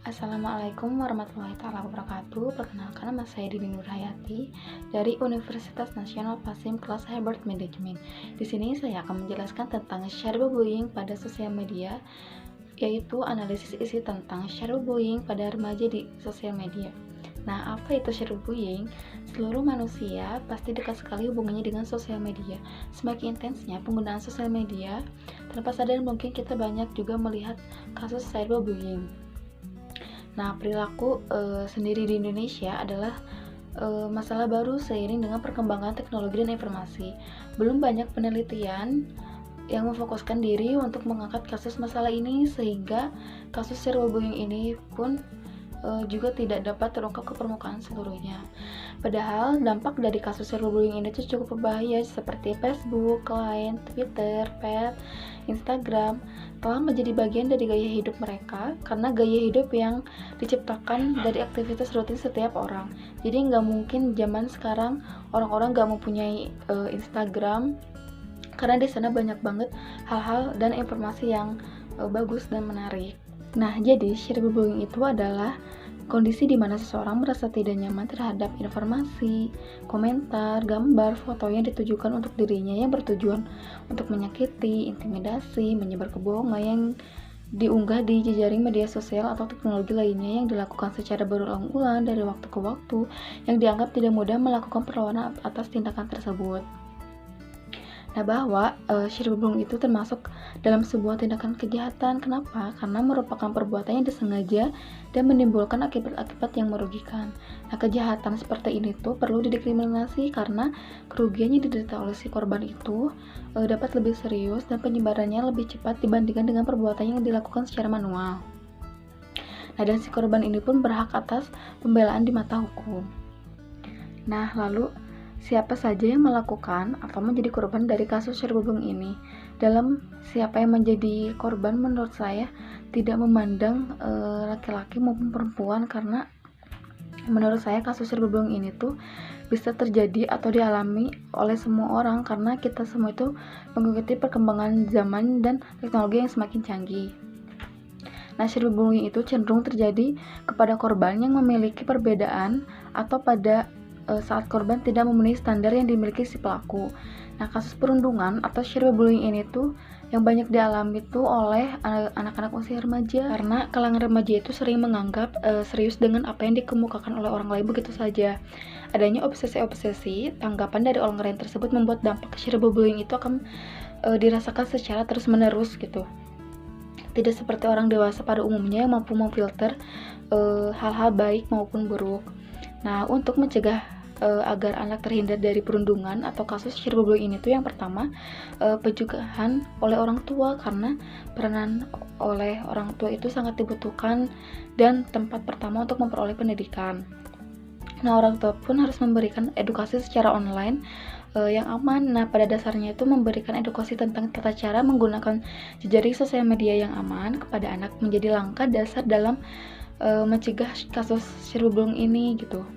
Assalamualaikum warahmatullahi wabarakatuh. Perkenalkan, nama saya Dini Nurhayati dari Universitas Nasional Pasim kelas Herbert Management. Di sini saya akan menjelaskan tentang cyberbullying pada sosial media, yaitu analisis isi tentang cyberbullying pada remaja di sosial media. Nah, apa itu cyberbullying? Seluruh manusia pasti dekat sekali hubungannya dengan sosial media. Semakin intensnya penggunaan sosial media, tanpa sadar mungkin kita banyak juga melihat kasus cyberbullying. Nah, perilaku sendiri di Indonesia adalah masalah baru seiring dengan perkembangan teknologi dan informasi. Belum banyak penelitian yang memfokuskan diri untuk mengangkat kasus masalah ini, sehingga kasus cyberbullying ini pun juga tidak dapat terungkap ke permukaan seluruhnya. Padahal dampak dari kasus cyberbullying ini tuh cukup berbahaya, seperti Facebook, Line, Twitter, Pet, Instagram telah menjadi bagian dari gaya hidup mereka, karena gaya hidup yang diciptakan dari aktivitas rutin setiap orang. Jadi nggak mungkin zaman sekarang orang-orang nggak mempunyai Instagram, karena di sana banyak banget hal-hal dan informasi yang bagus dan menarik. Nah, jadi cyberbullying itu adalah kondisi di mana seseorang merasa tidak nyaman terhadap informasi, komentar, gambar, foto yang ditujukan untuk dirinya yang bertujuan untuk menyakiti, intimidasi, menyebar kebohongan yang diunggah di jejaring media sosial atau teknologi lainnya yang dilakukan secara berulang-ulang dari waktu ke waktu, yang dianggap tidak mudah melakukan perlawanan atas tindakan tersebut. Nah, bahwa cyberbullying itu termasuk dalam sebuah tindakan kejahatan. Kenapa? Karena merupakan perbuatan yang disengaja dan menimbulkan akibat-akibat yang merugikan. Nah, kejahatan seperti ini tuh perlu dikriminalisasi karena kerugian yang diderita oleh si korban itu dapat lebih serius dan penyebarannya lebih cepat dibandingkan dengan perbuatan yang dilakukan secara manual. Nah, dan si korban ini pun berhak atas pembelaan di mata hukum. Nah, lalu siapa saja yang melakukan atau menjadi korban dari kasus cyberbullying ini? Dalam siapa yang menjadi korban, menurut saya tidak memandang laki-laki maupun perempuan, karena menurut saya kasus cyberbullying ini tuh bisa terjadi atau dialami oleh semua orang, karena kita semua itu mengikuti perkembangan zaman dan teknologi yang semakin canggih. Nah, cyberbullying itu cenderung terjadi kepada korban yang memiliki perbedaan atau pada saat korban tidak memenuhi standar yang dimiliki si pelaku. Nah, kasus perundungan atau cyberbullying ini tuh yang banyak dialami tuh oleh anak-anak usia remaja, karena kalangan remaja itu sering menganggap serius dengan apa yang dikemukakan oleh orang lain begitu saja. Adanya obsesi-obsesi tanggapan dari orang lain tersebut membuat dampak cyberbullying itu akan dirasakan secara terus-menerus gitu. Tidak seperti orang dewasa pada umumnya yang mampu memfilter hal-hal baik maupun buruk. Nah, untuk mencegah agar anak terhindar dari perundungan atau kasus cyberbullying ini tuh yang pertama, pencegahan oleh orang tua, karena peranan oleh orang tua itu sangat dibutuhkan dan tempat pertama untuk memperoleh pendidikan. Nah, orang tua pun harus memberikan edukasi secara online yang aman. Nah, pada dasarnya itu memberikan edukasi tentang tata cara menggunakan jejaring sosial media yang aman kepada anak menjadi langkah dasar dalam mencegah kasus cyberbullying ini gitu.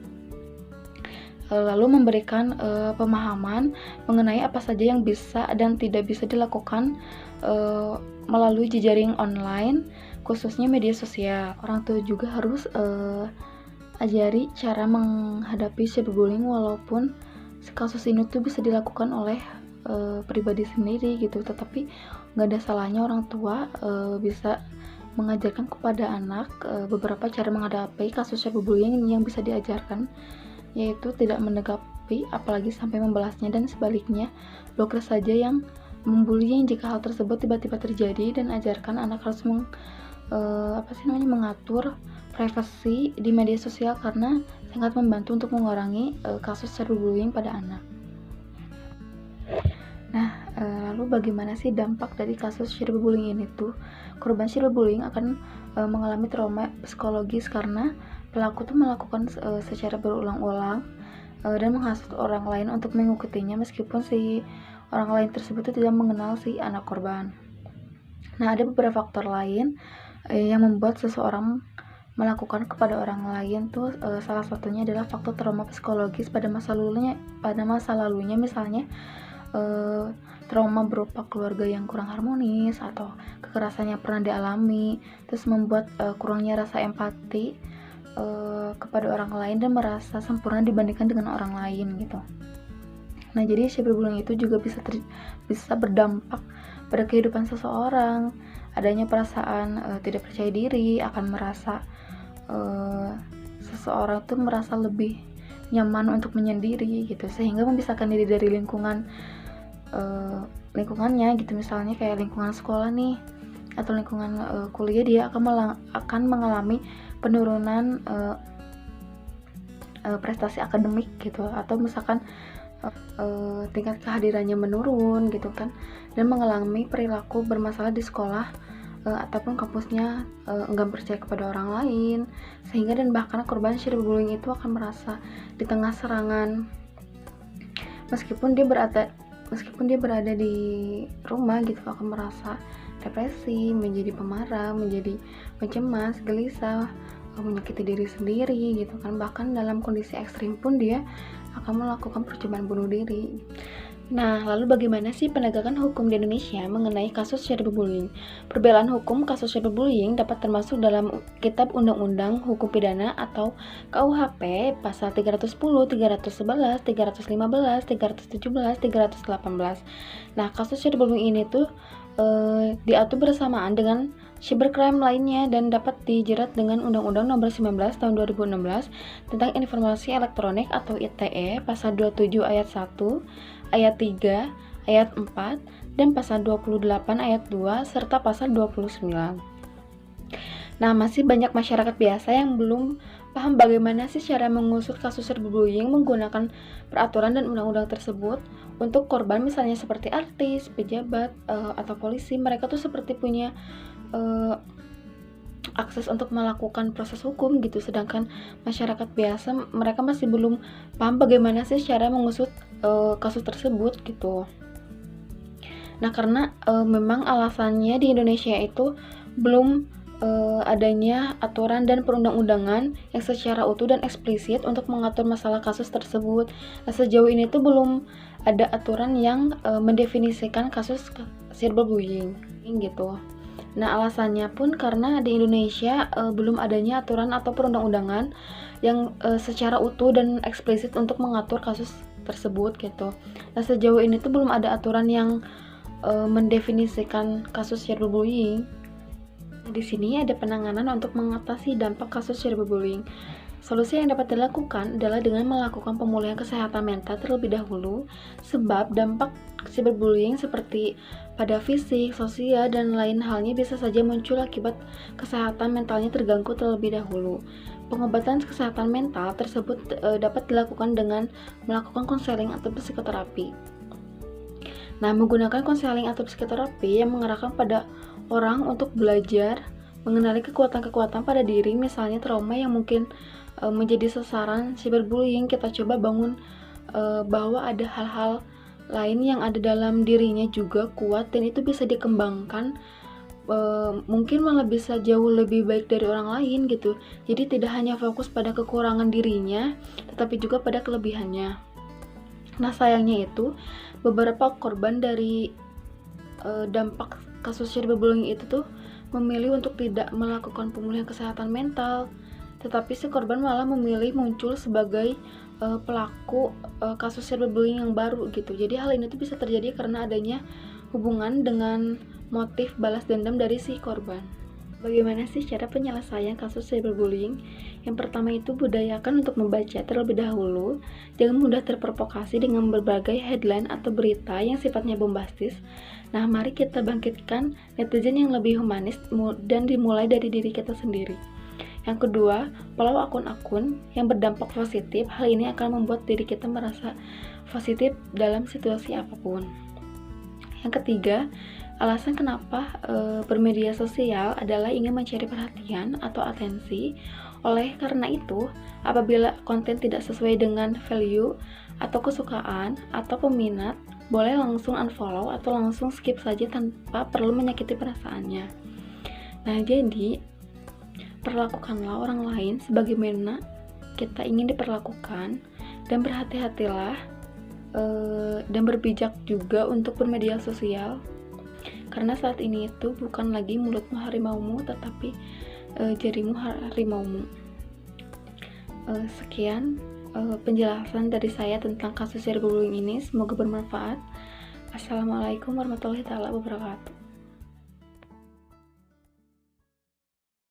Lalu memberikan pemahaman mengenai apa saja yang bisa dan tidak bisa dilakukan melalui jejaring online, khususnya media sosial. Orang tua juga harus ajari cara menghadapi cyberbullying, walaupun kasus ini tuh bisa dilakukan oleh pribadi sendiri gitu, tetapi nggak ada salahnya orang tua bisa mengajarkan kepada anak beberapa cara menghadapi kasus cyberbullying yang bisa diajarkan, yaitu tidak menanggapi apalagi sampai membalasnya, dan sebaliknya blokir saja yang membullying jika hal tersebut tiba-tiba terjadi, dan ajarkan anak harus mengatur privasi di media sosial, karena sangat membantu untuk mengurangi kasus cyberbullying pada anak. Nah, lalu bagaimana sih dampak dari kasus cyberbullying ini tuh? Korban cyberbullying akan mengalami trauma psikologis karena pelaku tuh melakukan secara berulang-ulang dan menghasut orang lain untuk mengikutinya, meskipun si orang lain tersebut tuh tidak mengenal si anak korban. Nah, ada beberapa faktor lain yang membuat seseorang melakukan kepada orang lain tuh, salah satunya adalah faktor trauma psikologis pada masa lalunya. Misalnya trauma berupa keluarga yang kurang harmonis atau kekerasan yang pernah dialami, terus membuat kurangnya rasa empati kepada orang lain dan merasa sempurna dibandingkan dengan orang lain gitu. Nah, jadi cyberbullying itu juga bisa berdampak pada kehidupan seseorang, adanya perasaan tidak percaya diri, akan merasa seseorang tuh merasa lebih nyaman untuk menyendiri gitu, sehingga memisahkan diri dari lingkungannya gitu. Misalnya kayak lingkungan sekolah nih atau lingkungan kuliah, dia akan mengalami penurunan prestasi akademik gitu, atau misalkan tingkat kehadirannya menurun gitu kan, dan mengalami perilaku bermasalah di sekolah ataupun kampusnya, enggan percaya kepada orang lain, sehingga dan bahkan korban cyberbullying itu akan merasa di tengah serangan, meskipun dia berada di rumah gitu, akan merasa depresi, menjadi pemarah, menjadi pencemas, gelisah, menyakiti diri sendiri gitu kan. Bahkan dalam kondisi ekstrim pun dia akan melakukan percobaan bunuh diri. Nah, lalu bagaimana sih penegakan hukum di Indonesia mengenai kasus cyberbullying? Perbelaan hukum kasus cyberbullying dapat termasuk dalam Kitab Undang-Undang Hukum Pidana atau KUHP pasal 310, 311, 315, 317, 318. Nah, kasus cyberbullying ini tuh diatur bersamaan dengan cybercrime lainnya dan dapat dijerat dengan Undang-Undang Nomor 19 Tahun 2016 tentang Informasi Elektronik atau ITE pasal 27 ayat 1, ayat 3, ayat 4, dan pasal 28 ayat 2 serta pasal 29. Nah, masih banyak masyarakat biasa yang belum paham bagaimana sih cara mengusut kasus cyberbullying menggunakan peraturan dan undang-undang tersebut. Untuk korban misalnya seperti artis, pejabat, atau polisi, mereka tuh seperti punya akses untuk melakukan proses hukum gitu, sedangkan masyarakat biasa mereka masih belum paham bagaimana sih cara mengusut kasus tersebut gitu. Nah, karena memang alasannya di Indonesia itu belum adanya aturan dan perundang-undangan yang secara utuh dan eksplisit untuk mengatur masalah kasus tersebut. Nah, sejauh ini tuh belum ada aturan yang mendefinisikan kasus cyberbullying gitu. Nah, alasannya pun karena di Indonesia belum adanya aturan atau perundang-undangan yang secara utuh dan eksplisit untuk mengatur kasus tersebut gitu. Nah, sejauh ini tuh belum ada aturan yang mendefinisikan kasus cyberbullying. Nah, di sini ada penanganan untuk mengatasi dampak kasus cyberbullying. Solusi yang dapat dilakukan adalah dengan melakukan pemulihan kesehatan mental terlebih dahulu, sebab dampak cyberbullying seperti pada fisik, sosial, dan lain halnya bisa saja muncul akibat kesehatan mentalnya terganggu terlebih dahulu. Pengobatan kesehatan mental tersebut dapat dilakukan dengan melakukan konseling atau psikoterapi. Nah, menggunakan konseling atau psikoterapi yang mengarahkan pada orang untuk belajar mengenali kekuatan-kekuatan pada diri, misalnya trauma yang mungkin menjadi sasaran cyberbullying. Kita coba bangun bahwa ada hal-hal lain yang ada dalam dirinya juga kuat dan itu bisa dikembangkan, mungkin malah bisa jauh lebih baik dari orang lain gitu. Jadi tidak hanya fokus pada kekurangan dirinya, tetapi juga pada kelebihannya. Nah, sayangnya itu beberapa korban dari dampak kasus cyberbullying itu tuh memilih untuk tidak melakukan pemulihan kesehatan mental, tetapi si korban malah memilih muncul sebagai pelaku kasus cyberbullying yang baru gitu. Jadi hal ini tuh bisa terjadi karena adanya hubungan dengan motif balas dendam dari si korban. Bagaimana sih cara penyelesaian kasus cyberbullying? Yang pertama itu budayakan untuk membaca terlebih dahulu. Jangan mudah terprovokasi dengan berbagai headline atau berita yang sifatnya bombastis. Nah, mari kita bangkitkan netizen yang lebih humanis dan dimulai dari diri kita sendiri. Yang kedua, follow akun-akun yang berdampak positif. Hal ini akan membuat diri kita merasa positif dalam situasi apapun. Yang ketiga, alasan kenapa bermedia sosial adalah ingin mencari perhatian atau atensi. Oleh karena itu, apabila konten tidak sesuai dengan value atau kesukaan atau peminat, boleh langsung unfollow atau langsung skip saja tanpa perlu menyakiti perasaannya. Nah, jadi perlakukanlah orang lain sebagaimana kita ingin diperlakukan dan berhati-hatilah dan berbijak juga untuk bermedia sosial, karena saat ini itu bukan lagi mulutmu harimaumu, tetapi jarimu harimaumu. Sekian penjelasan dari saya tentang kasus cyberbullying ini, semoga bermanfaat. Assalamualaikum warahmatullahi wabarakatuh.